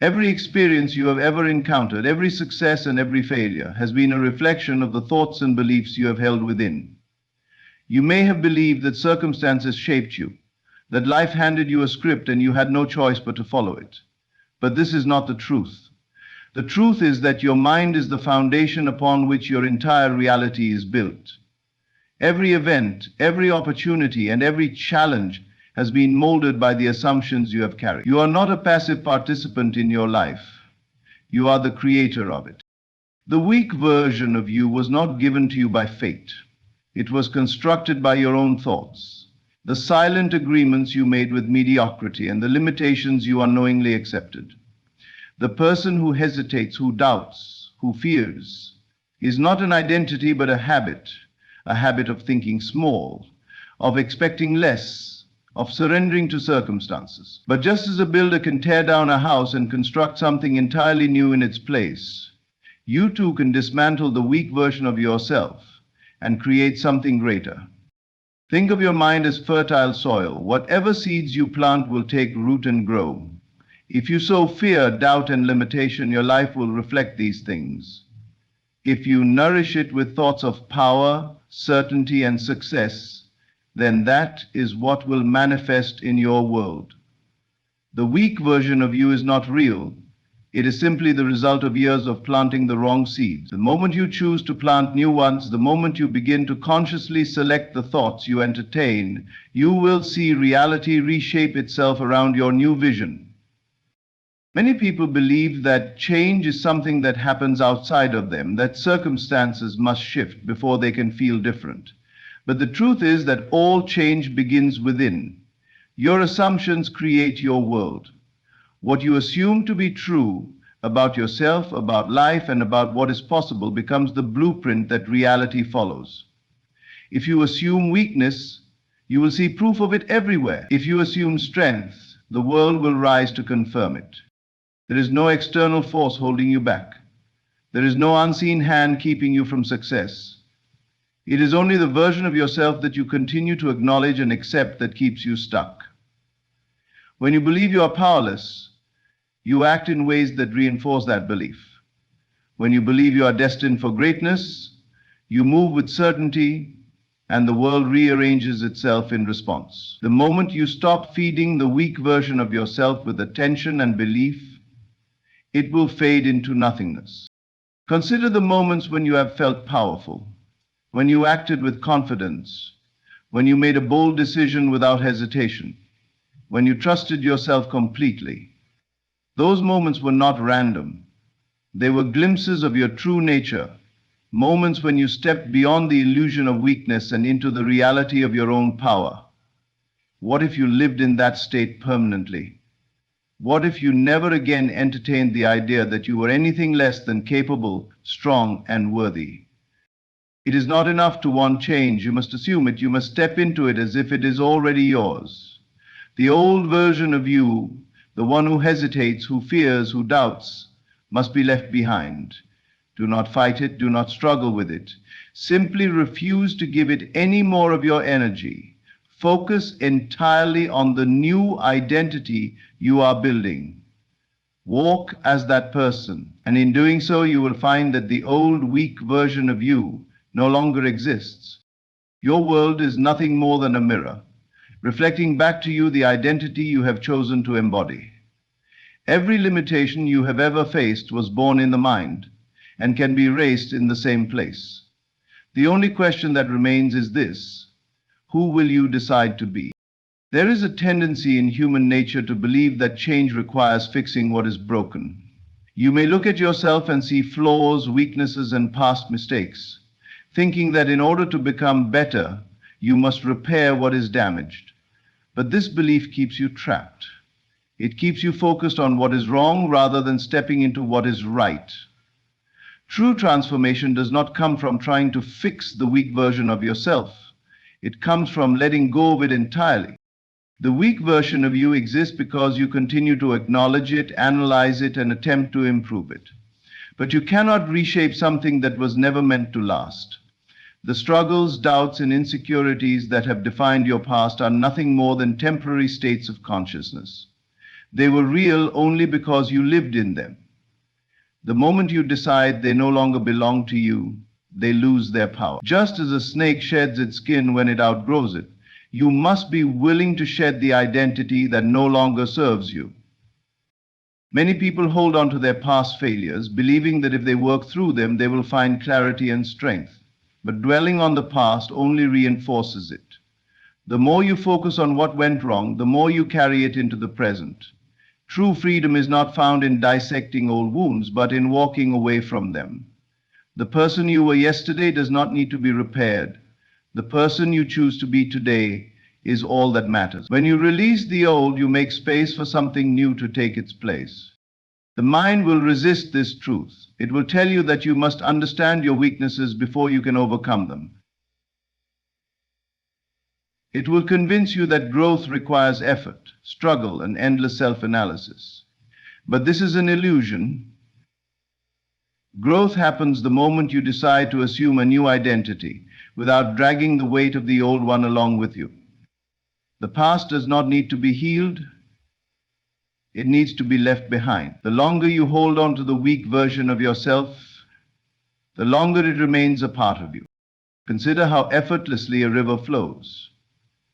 Every experience you have ever encountered, every success and every failure, has been a reflection of the thoughts and beliefs you have held within. You may have believed that circumstances shaped you, that life handed you a script and you had no choice but to follow it. But this is not the truth. The truth is that your mind is the foundation upon which your entire reality is built. Every event, every opportunity, and every challenge has been molded by the assumptions you have carried. You are not a passive participant in your life. You are the creator of it. The weak version of you was not given to you by fate. It was constructed by your own thoughts, the silent agreements you made with mediocrity, and the limitations you unknowingly accepted. The person who hesitates, who doubts, who fears, is not an identity but a habit of thinking small, of expecting less, of surrendering to circumstances. But just as a builder can tear down a house and construct something entirely new in its place, you too can dismantle the weak version of yourself and create something greater. Think of your mind as fertile soil. Whatever seeds you plant will take root and grow. If you sow fear, doubt, and limitation, your life will reflect these things. If you nourish it with thoughts of power, certainty, and success, then that is what will manifest in your world. The weak version of you is not real. It is simply the result of years of planting the wrong seeds. The moment you choose to plant new ones, the moment you begin to consciously select the thoughts you entertain, you will see reality reshape itself around your new vision. Many people believe that change is something that happens outside of them, that circumstances must shift before they can feel different. But the truth is that all change begins within. Your assumptions create your world. What you assume to be true about yourself, about life, and about what is possible becomes the blueprint that reality follows. If you assume weakness, you will see proof of it everywhere. If you assume strength, the world will rise to confirm it. There is no external force holding you back. There is no unseen hand keeping you from success. It is only the version of yourself that you continue to acknowledge and accept that keeps you stuck. When you believe you are powerless, you act in ways that reinforce that belief. When you believe you are destined for greatness, you move with certainty, and the world rearranges itself in response. The moment you stop feeding the weak version of yourself with attention and belief, it will fade into nothingness. Consider the moments when you have felt powerful, when you acted with confidence, when you made a bold decision without hesitation, when you trusted yourself completely. Those moments were not random. They were glimpses of your true nature, moments when you stepped beyond the illusion of weakness and into the reality of your own power. What if you lived in that state permanently? What if you never again entertained the idea that you were anything less than capable, strong, and worthy? It is not enough to want change. You must assume it. You must step into it as if it is already yours. The old version of you, the one who hesitates, who fears, who doubts, must be left behind. Do not fight it. Do not struggle with it. Simply refuse to give it any more of your energy. Focus entirely on the new identity you are building. Walk as that person, and in doing so, you will find that the old, weak version of you no longer exists. Your world is nothing more than a mirror, reflecting back to you the identity you have chosen to embody. Every limitation you have ever faced was born in the mind and can be erased in the same place. The only question that remains is this: who will you decide to be? There is a tendency in human nature to believe that change requires fixing what is broken. You may look at yourself and see flaws, weaknesses, and past mistakes, thinking that in order to become better, you must repair what is damaged. But this belief keeps you trapped. It keeps you focused on what is wrong rather than stepping into what is right. True transformation does not come from trying to fix the weak version of yourself. It comes from letting go of it entirely. The weak version of you exists because you continue to acknowledge it, analyze it, and attempt to improve it. But you cannot reshape something that was never meant to last. The struggles, doubts, and insecurities that have defined your past are nothing more than temporary states of consciousness. They were real only because you lived in them. The moment you decide they no longer belong to you, they lose their power. Just as a snake sheds its skin when it outgrows it, you must be willing to shed the identity that no longer serves you. Many people hold on to their past failures, believing that if they work through them, they will find clarity and strength. But dwelling on the past only reinforces it. The more you focus on what went wrong, the more you carry it into the present. True freedom is not found in dissecting old wounds, but in walking away from them. The person you were yesterday does not need to be repaired. The person you choose to be today is all that matters. When you release the old, you make space for something new to take its place. The mind will resist this truth. It will tell you that you must understand your weaknesses before you can overcome them. It will convince you that growth requires effort, struggle, and endless self-analysis. But this is an illusion. Growth happens the moment you decide to assume a new identity without dragging the weight of the old one along with you. The past does not need to be healed. It needs to be left behind. The longer you hold on to the weak version of yourself, the longer it remains a part of you. Consider how effortlessly a river flows.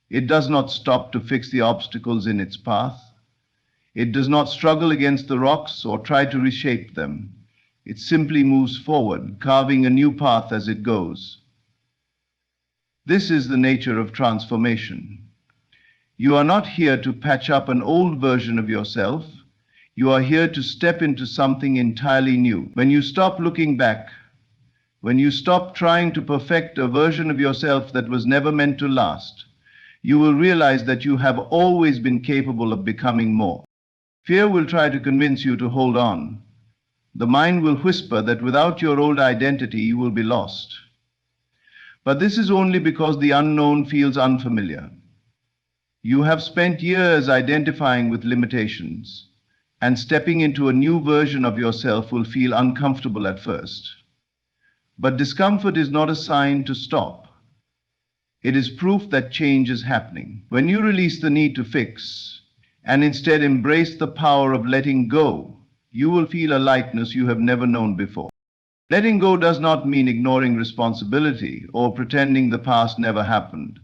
It does not stop to fix the obstacles in its path. It does not struggle against the rocks or try to reshape them. It simply moves forward, carving a new path as it goes. This is the nature of transformation. You are not here to patch up an old version of yourself. You are here to step into something entirely new. When you stop looking back, when you stop trying to perfect a version of yourself that was never meant to last, you will realize that you have always been capable of becoming more. Fear will try to convince you to hold on. The mind will whisper that without your old identity, you will be lost. But this is only because the unknown feels unfamiliar. You have spent years identifying with limitations, and stepping into a new version of yourself will feel uncomfortable at first. But discomfort is not a sign to stop. It is proof that change is happening. When you release the need to fix and instead embrace the power of letting go, you will feel a lightness you have never known before. Letting go does not mean ignoring responsibility or pretending the past never happened.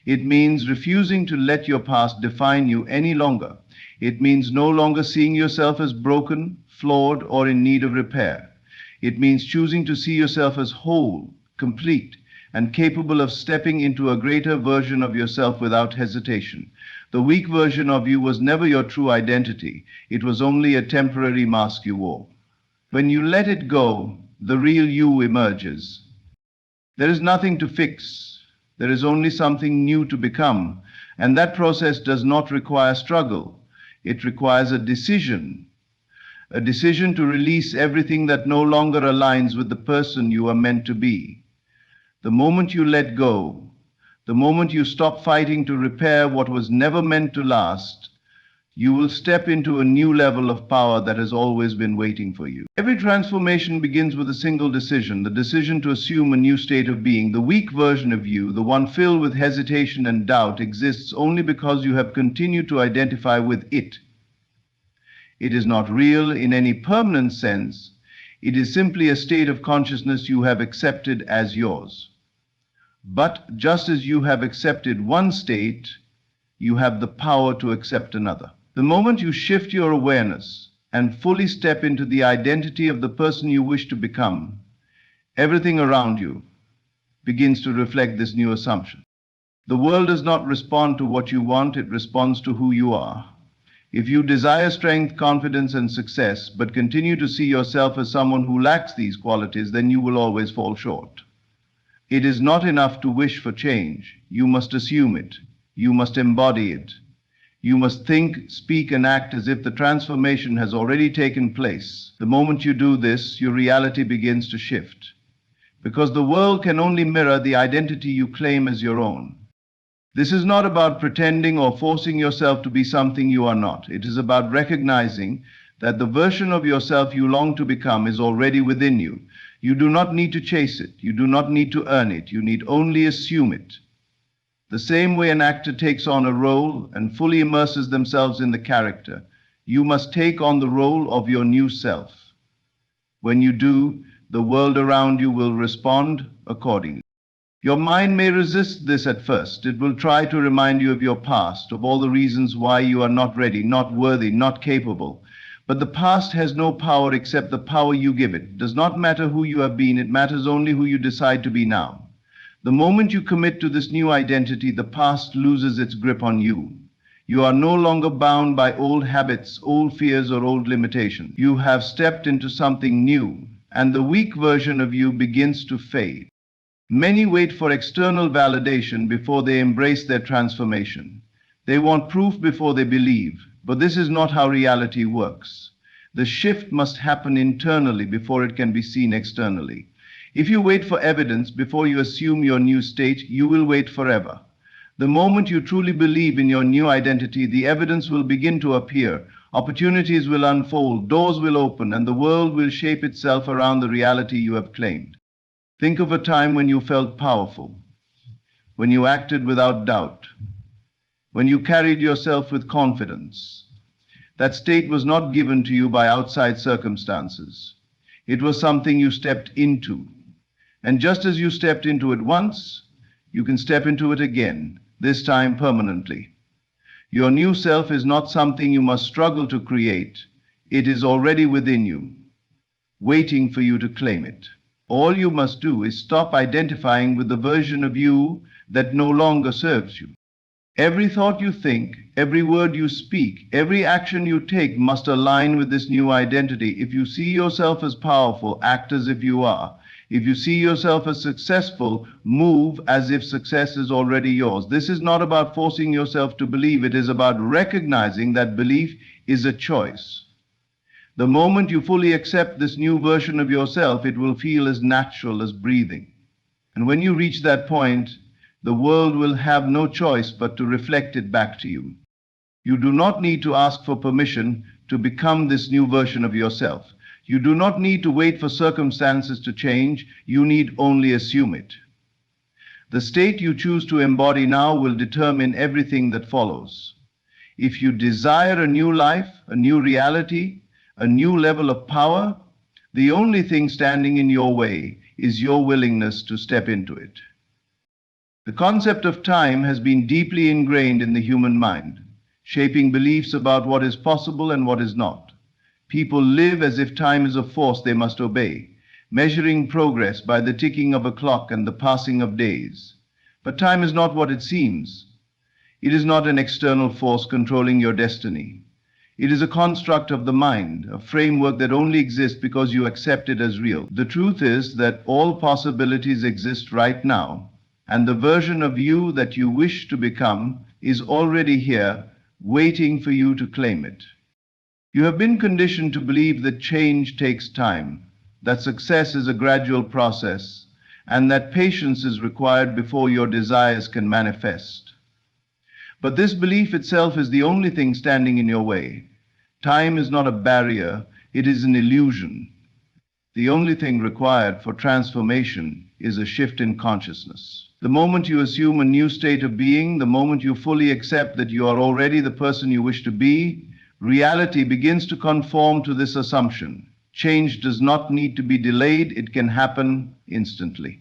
It means refusing to let your past define you any longer. It means no longer seeing yourself as broken, flawed, or in need of repair. It means choosing to see yourself as whole, complete, and capable of stepping into a greater version of yourself without hesitation. The weak version of you was never your true identity. It was only a temporary mask you wore. When you let it go, the real you emerges. There is nothing to fix. There is only something new to become. And that process does not require struggle. It requires a decision to release everything that no longer aligns with the person you are meant to be. The moment you let go, the moment you stop fighting to repair what was never meant to last, you will step into a new level of power that has always been waiting for you. Every transformation begins with a single decision, the decision to assume a new state of being. The weak version of you, the one filled with hesitation and doubt, exists only because you have continued to identify with it. It is not real in any permanent sense. It is simply a state of consciousness you have accepted as yours. But just as you have accepted one state, you have the power to accept another. The moment you shift your awareness and fully step into the identity of the person you wish to become, everything around you begins to reflect this new assumption. The world does not respond to what you want, it responds to who you are. If you desire strength, confidence, and success, but continue to see yourself as someone who lacks these qualities, then you will always fall short. It is not enough to wish for change. You must assume it. You must embody it. You must think, speak, and act as if the transformation has already taken place. The moment you do this, your reality begins to shift. Because the world can only mirror the identity you claim as your own. This is not about pretending or forcing yourself to be something you are not. It is about recognizing that the version of yourself you long to become is already within you. You do not need to chase it. You do not need to earn it. You need only assume it. The same way an actor takes on a role and fully immerses themselves in the character, You must take on the role of your new self. When you do, the world around you will respond accordingly. Your mind may resist this at first. It will try to remind you of your past, of all the reasons why you are not ready, not worthy, not capable. But the past has no power except the power you give it. It does not matter who you have been, it matters only who you decide to be now. The moment you commit to this new identity, the past loses its grip on you. You are no longer bound by old habits, old fears, or old limitations. You have stepped into something new, and the weak version of you begins to fade. Many wait for external validation before they embrace their transformation. They want proof before they believe, but this is not how reality works. The shift must happen internally before it can be seen externally. If you wait for evidence before you assume your new state, you will wait forever. The moment you truly believe in your new identity, the evidence will begin to appear. Opportunities will unfold, doors will open, and the world will shape itself around the reality you have claimed. Think of a time when you felt powerful, when you acted without doubt, when you carried yourself with confidence. That state was not given to you by outside circumstances. It was something you stepped into. And just as you stepped into it once, you can step into it again, this time permanently. Your new self is not something you must struggle to create. It is already within you, waiting for you to claim it. All you must do is stop identifying with the version of you that no longer serves you. Every thought you think, every word you speak, every action you take must align with this new identity. If you see yourself as powerful, act as if you are. If you see yourself as successful, move as if success is already yours. This is not about forcing yourself to believe. It is about recognizing that belief is a choice. The moment you fully accept this new version of yourself, it will feel as natural as breathing. And when you reach that point, the world will have no choice but to reflect it back to you. You do not need to ask for permission to become this new version of yourself. You do not need to wait for circumstances to change. You need only assume it. The state you choose to embody now will determine everything that follows. If you desire a new life, a new reality, a new level of power, the only thing standing in your way is your willingness to step into it. The concept of time has been deeply ingrained in the human mind, shaping beliefs about what is possible and what is not. People live as if time is a force they must obey, measuring progress by the ticking of a clock and the passing of days. But time is not what it seems. It is not an external force controlling your destiny. It is a construct of the mind, a framework that only exists because you accept it as real. The truth is that all possibilities exist right now, and the version of you that you wish to become is already here, waiting for you to claim it. You have been conditioned to believe that change takes time, that success is a gradual process, and that patience is required before your desires can manifest. But this belief itself is the only thing standing in your way. Time is not a barrier, it is an illusion. The only thing required for transformation is a shift in consciousness. The moment you assume a new state of being, the moment you fully accept that you are already the person you wish to be, reality begins to conform to this assumption. Change does not need to be delayed, it can happen instantly.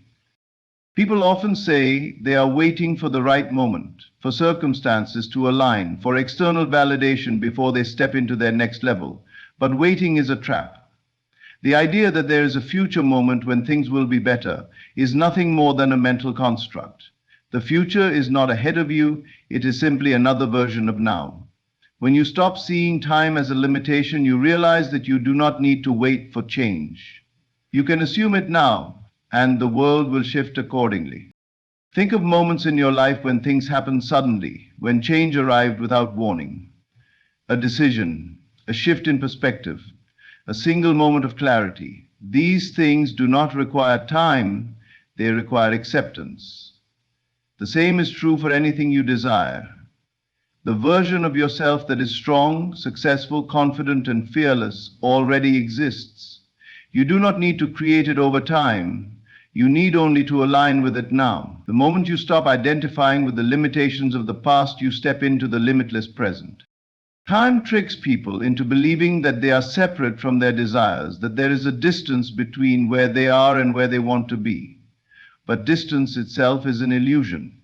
People often say they are waiting for the right moment, for circumstances to align, for external validation before they step into their next level. But waiting is a trap. The idea that there is a future moment when things will be better is nothing more than a mental construct. The future is not ahead of you, it is simply another version of now. When you stop seeing time as a limitation, you realize that you do not need to wait for change. You can assume it now, and the world will shift accordingly. Think of moments in your life when things happened suddenly, when change arrived without warning. A decision, a shift in perspective, a single moment of clarity. These things do not require time, they require acceptance. The same is true for anything you desire. The version of yourself that is strong, successful, confident, and fearless already exists. You do not need to create it over time. You need only to align with it now. The moment you stop identifying with the limitations of the past, you step into the limitless present. Time tricks people into believing that they are separate from their desires, that there is a distance between where they are and where they want to be. But distance itself is an illusion.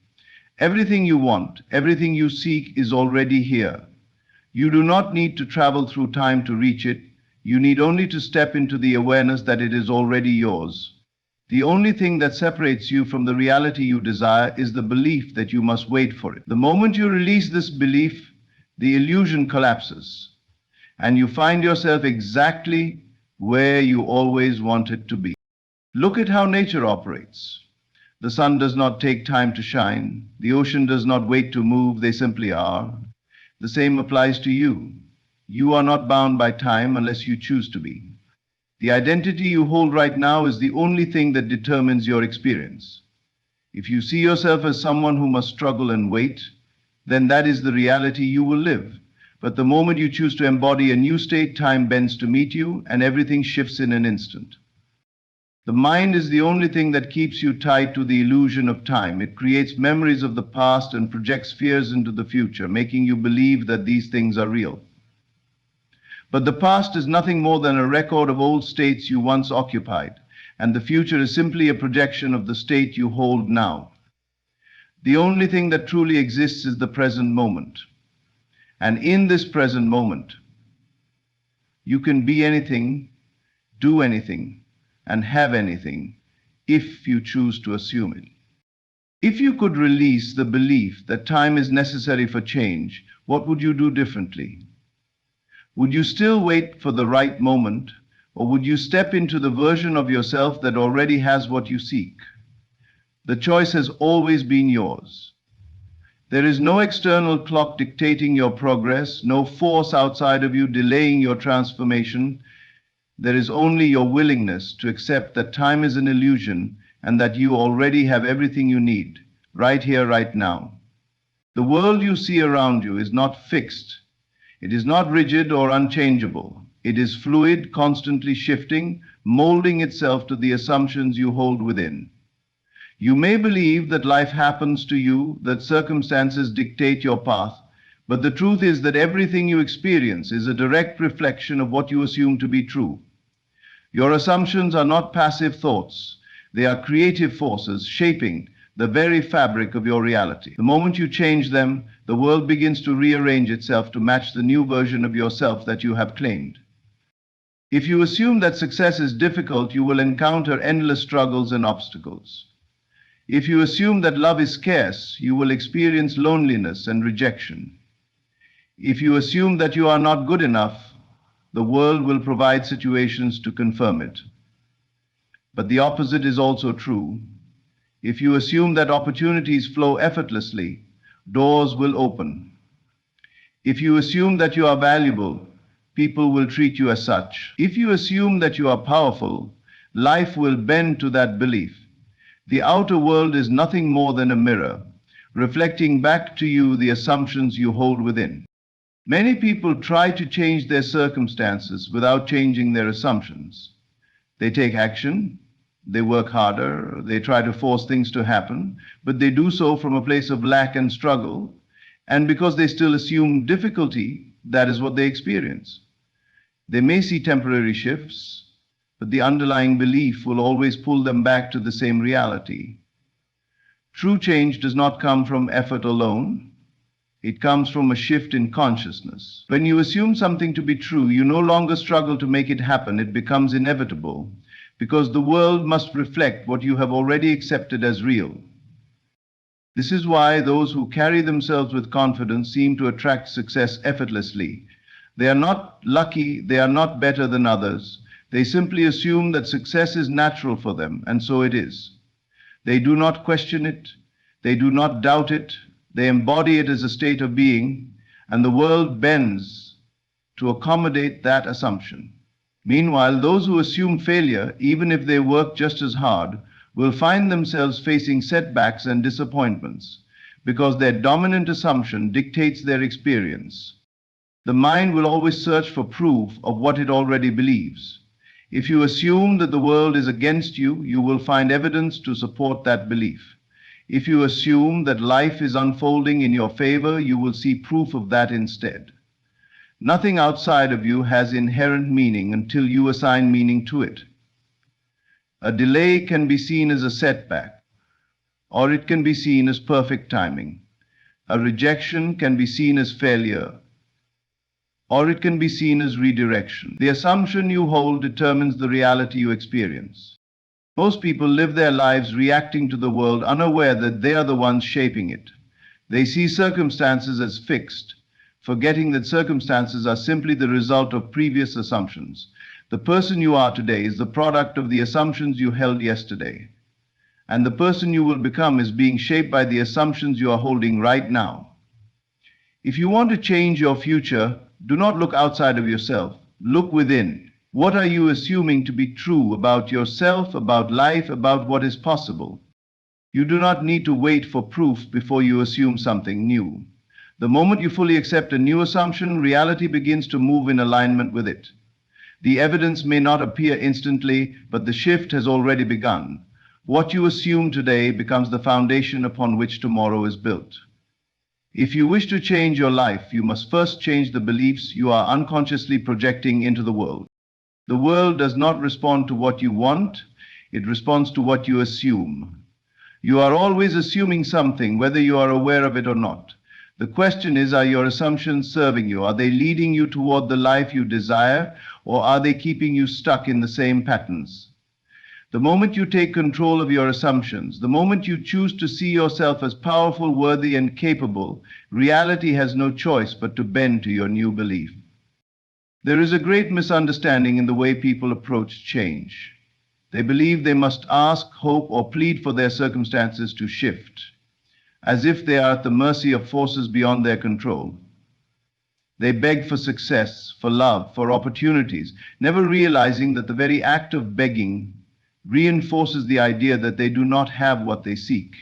Everything you want, everything you seek is already here. You do not need to travel through time to reach it. You need only to step into the awareness that it is already yours. The only thing that separates you from the reality you desire is the belief that you must wait for it. The moment you release this belief, the illusion collapses, and you find yourself exactly where you always wanted to be. Look at how nature operates. The sun does not take time to shine. The ocean does not wait to move. They simply are. The same applies to you. You are not bound by time unless you choose to be. The identity you hold right now is the only thing that determines your experience. If you see yourself as someone who must struggle and wait, then that is the reality you will live. But the moment you choose to embody a new state, time bends to meet you and everything shifts in an instant. The mind is the only thing that keeps you tied to the illusion of time. It creates memories of the past and projects fears into the future, making you believe that these things are real. But the past is nothing more than a record of old states you once occupied, and the future is simply a projection of the state you hold now. The only thing that truly exists is the present moment. And in this present moment, you can be anything, do anything, and have anything if you choose to assume it. If you could release the belief that time is necessary for change, what would you do differently? Would you still wait for the right moment, or would you step into the version of yourself that already has what you seek? The choice has always been yours. There is no external clock dictating your progress, no force outside of you delaying your transformation. There is only your willingness to accept that time is an illusion and that you already have everything you need, right here, right now. The world you see around you is not fixed. It is not rigid or unchangeable. It is fluid, constantly shifting, molding itself to the assumptions you hold within. You may believe that life happens to you, that circumstances dictate your path, but the truth is that everything you experience is a direct reflection of what you assume to be true. Your assumptions are not passive thoughts. They are creative forces shaping the very fabric of your reality. The moment you change them, the world begins to rearrange itself to match the new version of yourself that you have claimed. If you assume that success is difficult, you will encounter endless struggles and obstacles. If you assume that love is scarce, you will experience loneliness and rejection. If you assume that you are not good enough, the world will provide situations to confirm it. But the opposite is also true. If you assume that opportunities flow effortlessly, doors will open. If you assume that you are valuable, people will treat you as such. If you assume that you are powerful, life will bend to that belief. The outer world is nothing more than a mirror, reflecting back to you the assumptions you hold within. Many people try to change their circumstances without changing their assumptions. They take action, they work harder, they try to force things to happen, but they do so from a place of lack and struggle, and because they still assume difficulty, that is what they experience. They may see temporary shifts, but the underlying belief will always pull them back to the same reality. True change does not come from effort alone. It comes from a shift in consciousness. When you assume something to be true, you no longer struggle to make it happen. It becomes inevitable, because the world must reflect what you have already accepted as real. This is why those who carry themselves with confidence seem to attract success effortlessly. They are not lucky, they are not better than others. They simply assume that success is natural for them, and so it is. They do not question it, they do not doubt it, they embody it as a state of being, and the world bends to accommodate that assumption. Meanwhile, those who assume failure, even if they work just as hard, will find themselves facing setbacks and disappointments, because their dominant assumption dictates their experience. The mind will always search for proof of what it already believes. If you assume that the world is against you, you will find evidence to support that belief. If you assume that life is unfolding in your favor, you will see proof of that instead. Nothing outside of you has inherent meaning until you assign meaning to it. A delay can be seen as a setback, or it can be seen as perfect timing. A rejection can be seen as failure, or it can be seen as redirection. The assumption you hold determines the reality you experience. Most people live their lives reacting to the world, unaware that they are the ones shaping it. They see circumstances as fixed, forgetting that circumstances are simply the result of previous assumptions. The person you are today is the product of the assumptions you held yesterday. And the person you will become is being shaped by the assumptions you are holding right now. If you want to change your future, do not look outside of yourself. Look within. What are you assuming to be true about yourself, about life, about what is possible? You do not need to wait for proof before you assume something new. The moment you fully accept a new assumption, reality begins to move in alignment with it. The evidence may not appear instantly, but the shift has already begun. What you assume today becomes the foundation upon which tomorrow is built. If you wish to change your life, you must first change the beliefs you are unconsciously projecting into the world. The world does not respond to what you want, it responds to what you assume. You are always assuming something, whether you are aware of it or not. The question is, are your assumptions serving you? Are they leading you toward the life you desire, or are they keeping you stuck in the same patterns? The moment you take control of your assumptions, the moment you choose to see yourself as powerful, worthy, and capable, reality has no choice but to bend to your new belief. There is a great misunderstanding in the way people approach change. They believe they must ask, hope, or plead for their circumstances to shift, as if they are at the mercy of forces beyond their control. They beg for success, for love, for opportunities, never realizing that the very act of begging reinforces the idea that they do not have what they seek.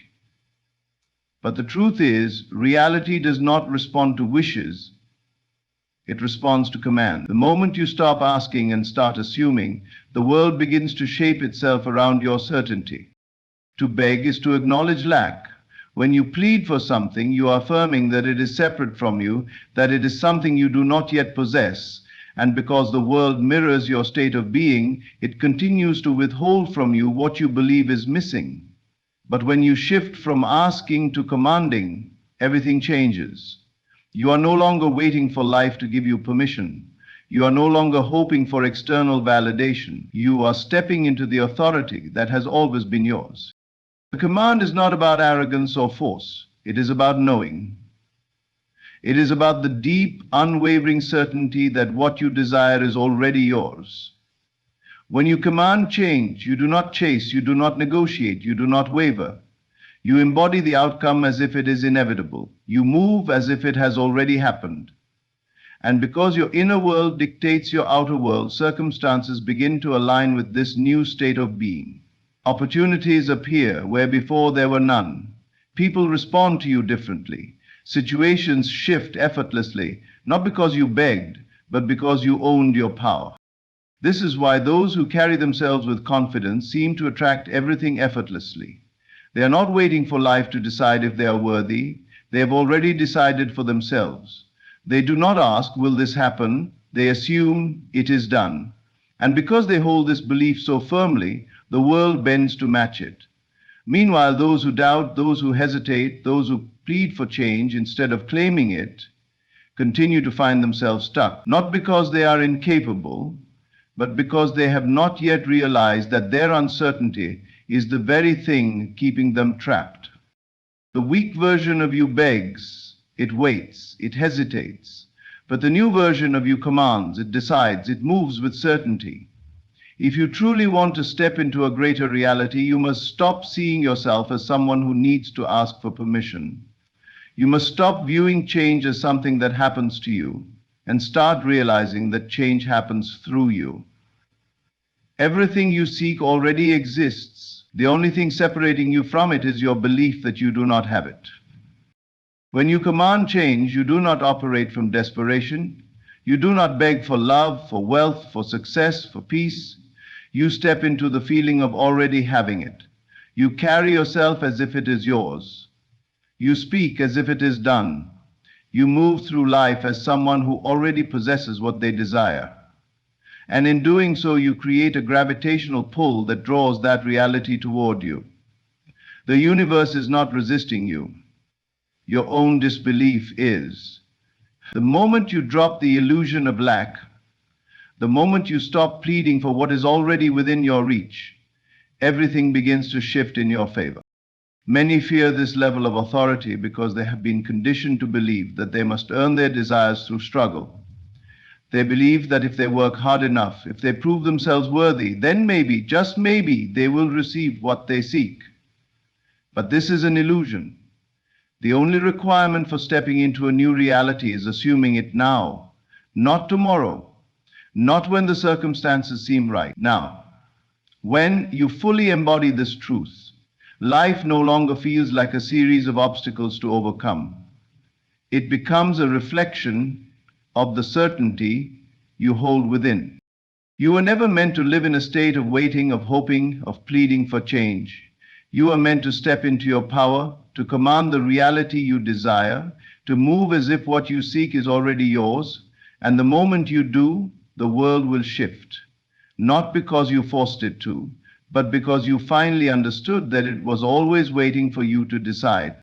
But the truth is, reality does not respond to wishes, it responds to command. The moment you stop asking and start assuming, the world begins to shape itself around your certainty. To beg is to acknowledge lack. When you plead for something, you are affirming that it is separate from you, that it is something you do not yet possess, and because the world mirrors your state of being, it continues to withhold from you what you believe is missing. But when you shift from asking to commanding, everything changes. You are no longer waiting for life to give you permission. You are no longer hoping for external validation. You are stepping into the authority that has always been yours. The command is not about arrogance or force. It is about knowing. It is about the deep, unwavering certainty that what you desire is already yours. When you command change, you do not chase, you do not negotiate, you do not waver. You embody the outcome as if it is inevitable. You move as if it has already happened. And because your inner world dictates your outer world, circumstances begin to align with this new state of being. Opportunities appear where before there were none. People respond to you differently. Situations shift effortlessly, not because you begged, but because you owned your power. This is why those who carry themselves with confidence seem to attract everything effortlessly. They are not waiting for life to decide if they are worthy. They have already decided for themselves. They do not ask, will this happen? They assume it is done. And because they hold this belief so firmly, the world bends to match it. Meanwhile, those who doubt, those who hesitate, those who plead for change instead of claiming it, continue to find themselves stuck, not because they are incapable, but because they have not yet realized that their uncertainty is the very thing keeping them trapped. The weak version of you begs, it waits, it hesitates, but the new version of you commands, it decides, it moves with certainty. If you truly want to step into a greater reality, you must stop seeing yourself as someone who needs to ask for permission. You must stop viewing change as something that happens to you and start realizing that change happens through you. Everything you seek already exists. The only thing separating you from it is your belief that you do not have it. When you command change, you do not operate from desperation. You do not beg for love, for wealth, for success, for peace. You step into the feeling of already having it. You carry yourself as if it is yours. You speak as if it is done. You move through life as someone who already possesses what they desire. And in doing so, you create a gravitational pull that draws that reality toward you. The universe is not resisting you. Your own disbelief is. The moment you drop the illusion of lack, the moment you stop pleading for what is already within your reach, everything begins to shift in your favor. Many fear this level of authority because they have been conditioned to believe that they must earn their desires through struggle. They believe that if they work hard enough, if they prove themselves worthy, then maybe, just maybe, they will receive what they seek. But this is an illusion. The only requirement for stepping into a new reality is assuming it now, not tomorrow, not when the circumstances seem right. Now, when you fully embody this truth, life no longer feels like a series of obstacles to overcome. It becomes a reflection of the certainty you hold within. You were never meant to live in a state of waiting, of hoping, of pleading for change. You are meant to step into your power, to command the reality you desire, to move as if what you seek is already yours, and the moment you do, the world will shift. Not because you forced it to, but because you finally understood that it was always waiting for you to decide.